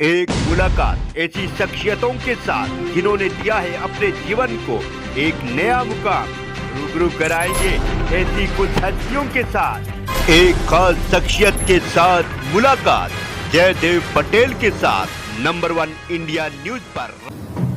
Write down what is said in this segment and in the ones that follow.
एक मुलाकात ऐसी शख्सियतों के साथ जिन्होंने दिया है अपने जीवन को एक नया मुकाम। रूबरू कराएंगे ऐसी कुछ हस्तियों के साथ एक खास शख्सियत के साथ मुलाकात जयदेव पटेल के साथ नंबर 1 इंडिया न्यूज पर।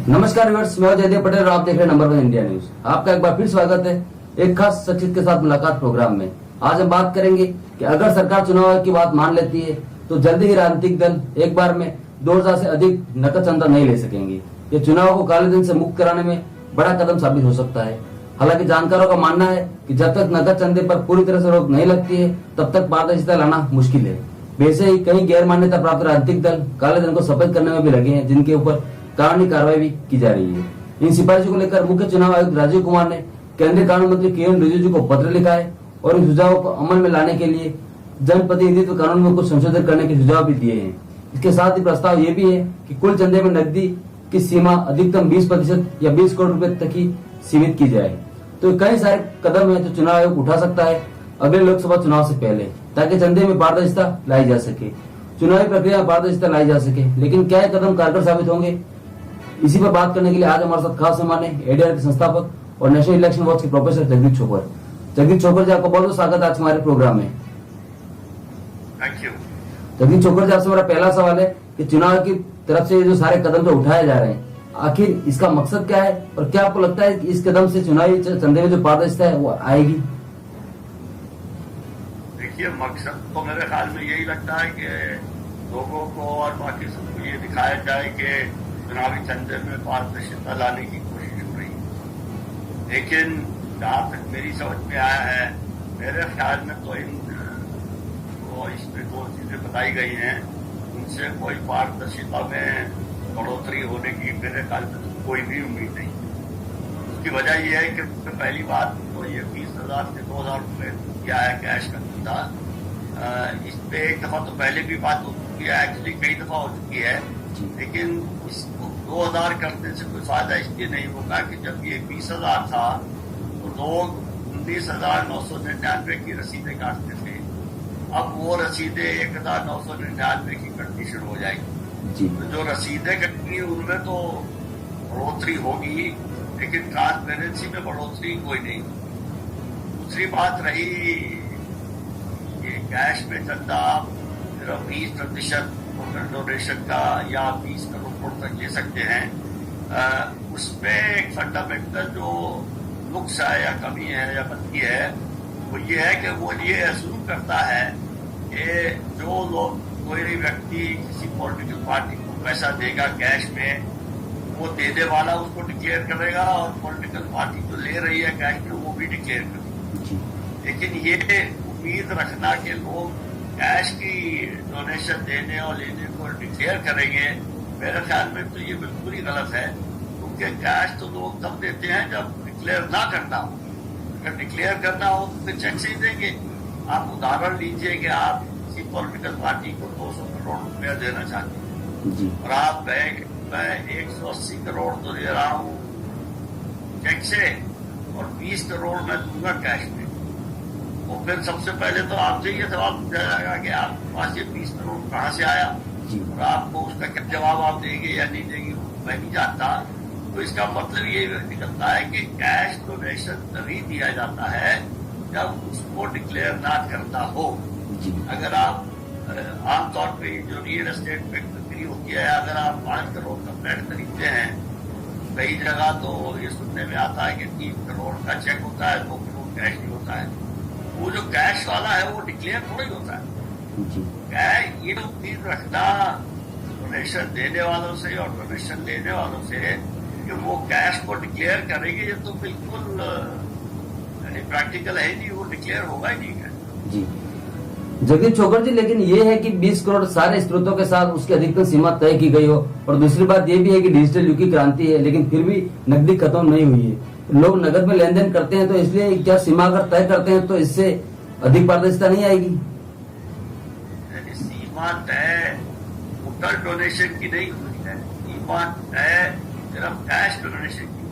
नमस्कार व्यूअर्स, मैं जयदेव पटेल और आप देख रहे हैं नंबर 1 इंडिया न्यूज। आपका एक बार फिर स्वागत है एक खास शख्सियत के साथ मुलाकात प्रोग्राम में। आज हम बात करेंगे कि अगर सरकार चुनाव की बात मान लेती है तो जल्दी ही राजनीतिक दल एक बार में 2000 से अधिक नकद चंदा नहीं ले सकेंगे। ये चुनाव को काले धन से मुक्त कराने में बड़ा कदम साबित हो सकता है। हालांकि जानकारों का मानना है कि जब तक नकद चंदे पर पूरी तरह से रोक नहीं लगती है तब तक पारदर्शिता लाना मुश्किल है। वैसे ही कई गैर मान्यता प्राप्त राजनीतिक दल काले धन को सफेद करने में भी लगे हैं, जिनके ऊपर कानूनी कार्रवाई भी की जा रही है। इन सिफारिशों को लेकर मुख्य चुनाव आयुक्त राजीव कुमार ने केंद्रीय कानून मंत्री किरण रिजिजू को पत्र लिखा है और इन सुझावों को अमल में लाने के लिए जनप्रतिनिधित्व कानून में कुछ संशोधन करने के सुझाव भी दिए हैं। इसके साथ ही प्रस्ताव ये भी है कि कुल चंदे में नकदी की सीमा अधिकतम 20% या 20 करोड़ रुपए तक ही सीमित की जाए। तो कई सारे कदम है जो चुनाव आयोग उठा सकता है अगले लोकसभा चुनाव से पहले, ताकि चंदे में पारदर्शिता लाई जा सके, चुनावी प्रक्रिया में पारदर्शिता लाई जा सके। लेकिन क्या कदम कारगर साबित होंगे, इसी पर बात करने के लिए आज हमारे साथ खास मेहमान है एडीआर के संस्थापक और नेशनल इलेक्शन वॉच के प्रोफेसर जगदीप छोकर। जगदीप छोकर जी, आपका बहुत बहुत स्वागत है आज हमारे प्रोग्राम में। Thank you. जगदीप छोकर जी, आपसे मेरा पहला सवाल है कि चुनाव की तरफ से जो सारे कदम जो उठाए जा रहे हैं, आखिर इसका मकसद क्या है और क्या आपको लगता है कि इस कदम से चुनावी चंदे में जो पारदर्शिता है वो आएगी? देखिए, मकसद तो मेरे ख्याल में यही लगता है कि लोगों को और बाकी सबको ये दिखाया जाए कि चुनावी चंदे में पारदर्शिता लाने की कोशिश हो रही है। लेकिन जहाँ तक मेरी समझ में आया है, मेरे ख्याल में तो इसमें दो चीजें बताई गई हैं, उनसे कोई पारदर्शिता में बढ़ोतरी होने की मेरे ख्याल में तो कोई भी उम्मीद नहीं। उसकी वजह यह है कि पहली बात तो ये 20,000 से 2,000 रुपये किया है कैश का चंदा। इस पे एक दफा तो पहले भी बात हो चुकी है, एक्चुअली कई दफा हो चुकी है, लेकिन इसको 2,000 करने से कोई फायदा इसलिए नहीं होगा कि जब ये 20,000 था तो लोग 19,999 की रसीदें काटते थे। अब वो रसीदें 1,999 की कटनी शुरू हो जाएगी। तो जो रसीदें कटनी उनमें तो बढ़ोतरी होगी, लेकिन ट्रांसपेरेंसी में बढ़ोतरी कोई नहीं। दूसरी बात रही ये कैश में चंदा सिर्फ 20% टोटल डोनेशन का या 20 करोड़ तक ले सकते हैं। उसमें एक फंडामेंटल जो नुक्स है या कमी है या गलती है वो ये है कि वो ये असूम करता है कि जो लोग कोई व्यक्ति किसी पॉलिटिकल पार्टी को पैसा देगा कैश में, वो देने वाला उसको डिक्लेयर करेगा और पॉलिटिकल पार्टी जो ले रही है कैश में वो भी डिक्लेयर करेगी। लेकिन ये उम्मीद रखना कि लोग कैश की डोनेशन देने और लेने को डिक्लेयर करेंगे, मेरे ख्याल में तो ये बिल्कुल ही गलत है। क्योंकि कैश तो लोग तब देते हैं जब डिक्लेयर ना करना हो। अगर डिक्लेयर करना हो तो फिर चेक से ही देंगे। आप उदाहरण लीजिए कि आप किसी पॉलिटिकल पार्टी को 200 करोड़ रुपया देना चाहते हैं और आप मैं 180 करोड़ तो दे रहा हूँ चेक से और 20 करोड़ मैं दूंगा कैश में। तो फिर सबसे पहले तो आपसे ये सवाल पूछा जाएगा कि आपके पास ये 20 करोड़ कहाँ से आया, और आपको उसका क्या जवाब आप देंगे या नहीं देंगे मैं नहीं जानता। तो इसका मतलब ये निकलता है कि कैश डोनेशन तभी दिया जाता है जब उसको डिक्लेयर ना करना हो। अगर आप आमतौर पे जो रियल एस्टेट पे बिक्री होती है, अगर आप 5 करोड़ का फ्लैट खरीदते हैं, कई जगह तो ये सुनने में आता है कि 3 करोड़ का चेक होता है, 2 करोड़ कैश नहीं होता है। वो जो कैश वाला है वो डिक्लेयर थोड़ी होता है। ये उम्मीद रखना डोनेशन देने वालों से और डोनेशन लेने वालों से कि वो कैश को डिक्लेयर करेंगे, ये तो बिल्कुल प्रैक्टिकल है नहीं, वो डिक्लेयर होगा ही नहीं है। जी जगदीप छोकर जी, लेकिन ये है कि 20 करोड़ सारे स्रोतों के साथ उसकी अधिकतम सीमा तय की गई हो, और दूसरी बात ये भी है कि डिजिटल युग की क्रांति है, लेकिन फिर भी नकदी खत्म नहीं हुई है। लोग नकद में लेन देन करते हैं, तो इसलिए क्या सीमा अगर तय करते हैं तो इससे अधिक पारदर्शिता नहीं आएगी? सीमा तय टोटल डोनेशन की नहीं हुई है, सीमा तय सिर्फ कैश डोनेशन की,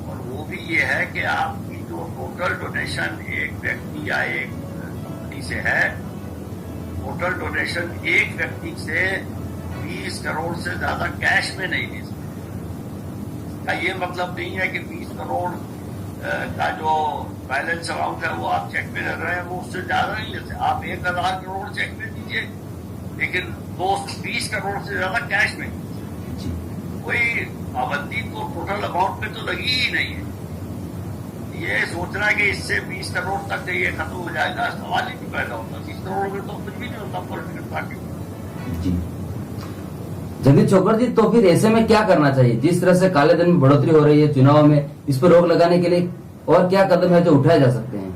और वो भी ये है कि आपकी जो टोटल डोनेशन एक व्यक्ति या एक कंपनी से है, टोटल डोनेशन एक व्यक्ति से 20 करोड़ से ज्यादा कैश में नहीं दे सकते। का ये मतलब नहीं है कि 20 करोड़ का जो बैलेंस अमाउंट है वो आप चेक में ले रहे हैं, वो उससे ज्यादा नहीं लेते। आप 1000 करोड़ चेक में दीजिए, लेकिन 20 करोड़ से ज्यादा कैश में। कोई पाबंदी तो टोटल अमाउंट में तो लगी ही नहीं है। ये सोचना है कि इससे 20 करोड़ तक ये खत्म हो जाएगा, सवाल ही नहीं पैदा होता। 20 करोड़ में तो कुछ भी नहीं होता पॉलिटिकल पार्टी। जी जगदीश चोकर जी, तो फिर ऐसे में क्या करना चाहिए? जिस तरह से काले धन में बढ़ोतरी हो रही है चुनाव में, इस पर रोक लगाने के लिए और क्या कदम है जो उठाए जा सकते हैं?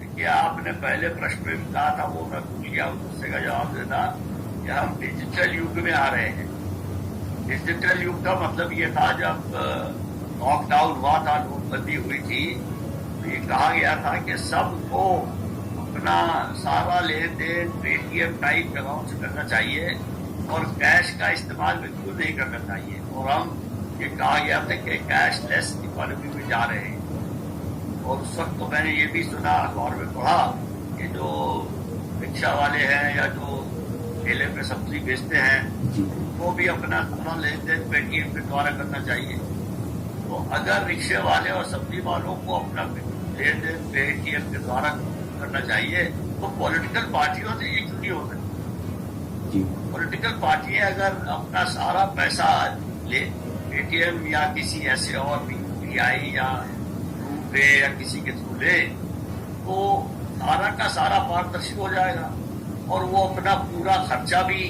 देखिए, आपने पहले प्रश्न में भी कहा था, वो मैं भूल गया उससे का जवाब देना कि हम डिजिटल युग में आ रहे हैं। डिजिटल युग का मतलब ये था, जब लॉकडाउन हुआ था, नोटबंदी हुई थी, तो ये कहा गया था कि सबको अपना सारा लेन देन पेटीएम टाइप अकाउंट से करना चाहिए और कैश का इस्तेमाल बिल्कुल नहीं करना चाहिए। और हम ये कहा गया था कि कैशलेस इकोनॉमी में जा रहे हैं। और उस वक्त तो मैंने ये भी सुना, अखबार में पढ़ा कि जो रिक्शा वाले हैं या जो ठेले पे सब्जी बेचते हैं, उनको भी अपना सारा लेन देन पेटीएम के द्वारा करना चाहिए। तो अगर रिक्शे वाले और सब्जी वालों को अपना लेन देन पेटीएम के द्वारा करना चाहिए, तो पॉलिटिकल पार्टियों से ये क्यों नहीं हो सकती? पॉलिटिकल पार्टियां अगर अपना सारा पैसा ले पेटीएम या किसी ऐसे और यूपीआई या रूपे या किसी के थ्रू ले, तो सारा का सारा पारदर्शी हो जाएगा और वो अपना पूरा खर्चा भी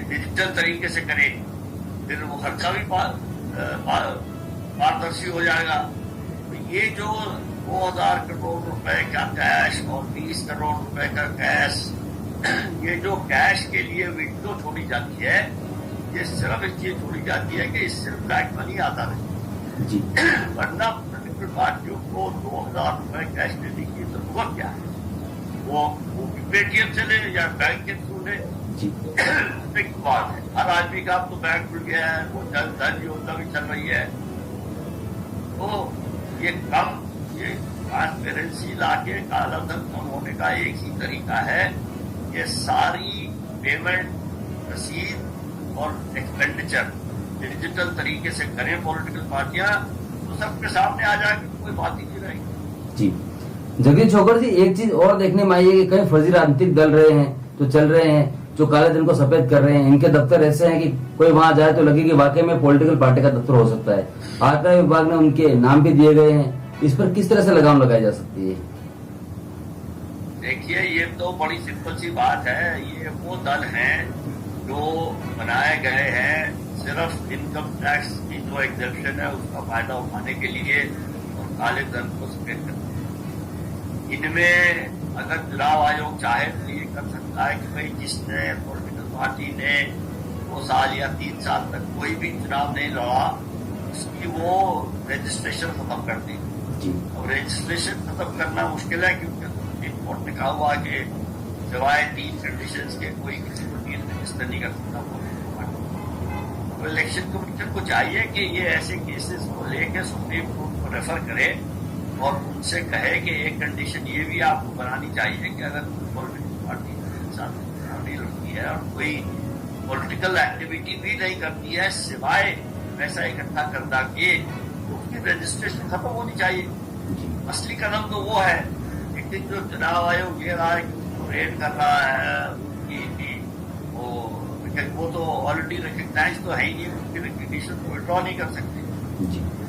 डिजिटल तरीके से करे, फिर वो खर्चा भी पारदर्शी हो जाएगा। तो ये जो 2000 करोड़ रुपए का कैश और 20 करोड़ रुपए का कैश, ये जो कैश के लिए विंडो छोड़ी जाती है, ये सिर्फ इसलिए छोड़ी जाती है कि इससे ब्लैक मनी आता रहे। वरना पॉलिटिकल पार्टियों को 2000 रुपए कैश देने की जरूरत क्या है? वो पेटीएम से ले या बैंक के थ्रू ले, एक बात है। हर आदमी का अब तो बैंक खुल गया है, वो धन योजना भी चल रही है। तो ये ट्रांसपेरेंसी लाके काला धन कम होने का एक ही तरीका है, ये सारी पेमेंट, रसीद और एक्सपेंडिचर डिजिटल तरीके से करें पॉलिटिकल पार्टियां, तो सबके सामने आ जाएगी, कोई बात ही नहीं रहेगी। जी जगदीश चोकर जी, एक चीज और देखने में आई है कि कई फर्जी राजनीतिक दल रहे हैं तो चल रहे हैं जो काले धन को सफेद कर रहे हैं। इनके दफ्तर ऐसे हैं कि कोई वहां जाए तो लगे कि वाकई में पॉलिटिकल पार्टी का दफ्तर हो सकता है। आयकर विभाग ने उनके नाम भी दिए गए हैं, इस पर किस तरह से लगाम लगाई जा सकती है? देखिए, ये तो बड़ी सिंपल सी बात है। ये वो दल हैं जो बनाए गए हैं सिर्फ इनकम टैक्स की जो एग्जेप्शन है उसका फायदा उठाने के लिए और काले धन को सफेद करने। इनमें अगर चुनाव आयोग चाहे तो ये कर सकता है कि भाई जिसने पॉलिटिकल पार्टी ने 2 साल या 3 साल तक कोई भी चुनाव नहीं लड़ा, उसकी वो रजिस्ट्रेशन खत्म कर दी। अब रजिस्ट्रेशन खत्म करना मुश्किल है, क्योंकि कोर्ट ने कहा हुआ कि सिवाय 3 कंडीशंस के कोई किसी को रजिस्टर नहीं कर सकता। तो इलेक्शन कमीशन को चाहिए कि ये ऐसे केसेस को लेकर सुप्रीम कोर्ट को रेफर करे और उनसे कहे कि एक कंडीशन ये भी आपको बनानी चाहिए कि अगर पॉलिटिकल पार्टी के साथ चुनाव नहीं लड़ती है और कोई पॉलिटिकल एक्टिविटी भी नहीं करती है सिवाय पैसा इकट्ठा करना के, तो उसकी रजिस्ट्रेशन खत्म होनी चाहिए। असली कदम तो वो है। लेकिन जो चुनाव आयोग ये रहा है कि उसको रेड कर रहा है, वो तो ऑलरेडी रिकग्नाइज तो है ही नहीं, उसकी रिकग्निशन को विड्रॉ नहीं कर सकते।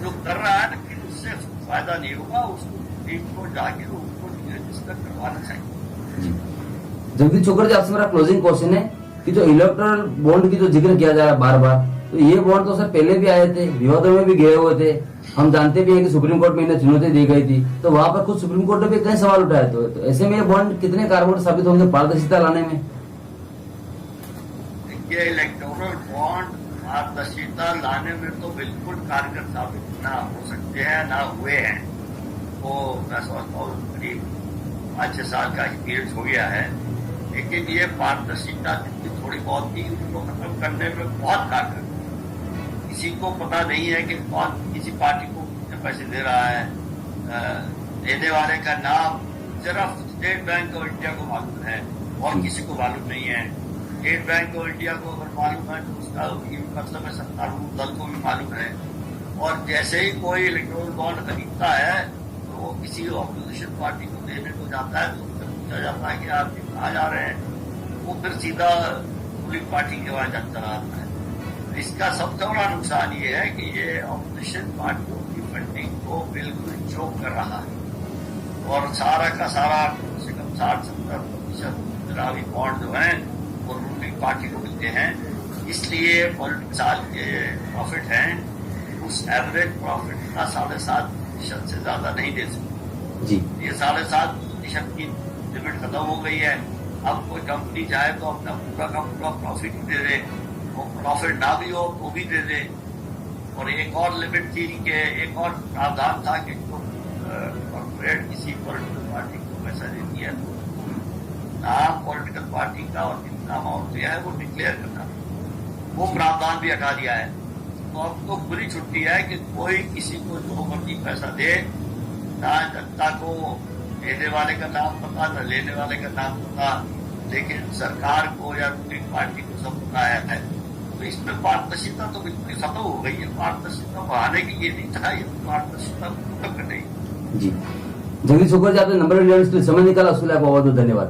जो कर रहा है लेकिन उससे फायदा नहीं होगा, उसको टीम को जाके उसको रजिस्टर करवाना चाहिए। जगदीश चोकर जी, आपसे मेरा क्लोजिंग क्वेश्चन है कि जो इलेक्टोरल बॉन्ड की जो जिक्र किया जा रहा है बार बार, तो ये बॉन्ड तो सर पहले भी आए थे, विवादों में भी गए हुए थे। हम जानते भी हैं कि सुप्रीम कोर्ट में इन्हें चुनौती दी गई थी, तो वहां पर खुद सुप्रीम कोर्ट ने भी कई सवाल उठाए थे। तो ऐसे में ये बॉन्ड कितने कारगर साबित होंगे पारदर्शिता लाने में? ये इलेक्टोरल बॉन्ड पारदर्शिता लाने में तो बिल्कुल कारगर साबित ना हो सकते हैं, ना हुए हैं। तो मैं समझता हूँ करीब 5-6 साल का एक्सपीरियंस हो गया है, लेकिन ये पारदर्शिता जितनी थोड़ी बहुत थी उसको खत्म करने में बहुत कारगर। किसी को पता नहीं है कि कौन किसी पार्टी को कितने पैसे दे रहा है। देने वाले का नाम सिर्फ स्टेट बैंक ऑफ इंडिया को मालूम है और किसी को मालूम नहीं है। स्टेट बैंक ऑफ इंडिया को अगर मालूम है तो उसका ये मतलब है सत्तारूढ़ दल को भी मालूम है। और जैसे ही कोई इलेक्टोरल बॉन्ड खरीदता है तो वो किसी ऑपोजिशन पार्टी को देने को जाता है तो उससे पूछा जाता है कि आप कहाँ जा रहे हैं, वो फिर सीधा रूलिंग पार्टी के वहां चला आता है। इसका सबसे बड़ा नुकसान ये है कि ये ऑपोजिशन पार्टियों की फंडिंग को बिल्कुल चोक कर रहा है और सारा का सारा कम से कम 60-70% चुनावी बॉन्ड जो है वो रूलिंग पार्टी को मिलते हैं। इसलिए पॉलिटिक्स साल के प्रॉफिट हैं उस एवरेज प्रॉफिट का 7.5% से ज्यादा नहीं दे सकते जी। ये 7.5% की लिमिट खत्म हो गई है। अब कोई कंपनी चाहे तो अपना पूरा का पूरा प्रॉफिट दे दे, वो प्रॉफिट ना भी हो तो भी दे दे। और एक और लिमिट थी कि एक और प्रावधान था कि जो कॉर्पोरेट किसी पॉलिटिकल पार्टी को पैसा देती है तो नाम पॉलिटिकल पार्टी का और कितना अमाउंट दिया है वो डिक्लेयर करना, वो प्रावधान भी हटा दिया है। तो अब तो खुली छुट्टी है कि कोई किसी को जो मर्जी पैसा दे, ना जनता को देने वाले का नाम पता न लेने वाले का नाम पता, लेकिन सरकार को या रूलिंग पार्टी को सब पता है। तो इसमें पारदर्शिता तो बिल्कुल खत्म हो गई है। पारदर्शिता बढ़ाने के लिए नहीं था, ये पारदर्शिता खत्म करने जी। जगदीश शुक्र जी, आपने नंबर 11 के लिए समय निकाला, उसके लिए आपको बहुत बहुत धन्यवाद।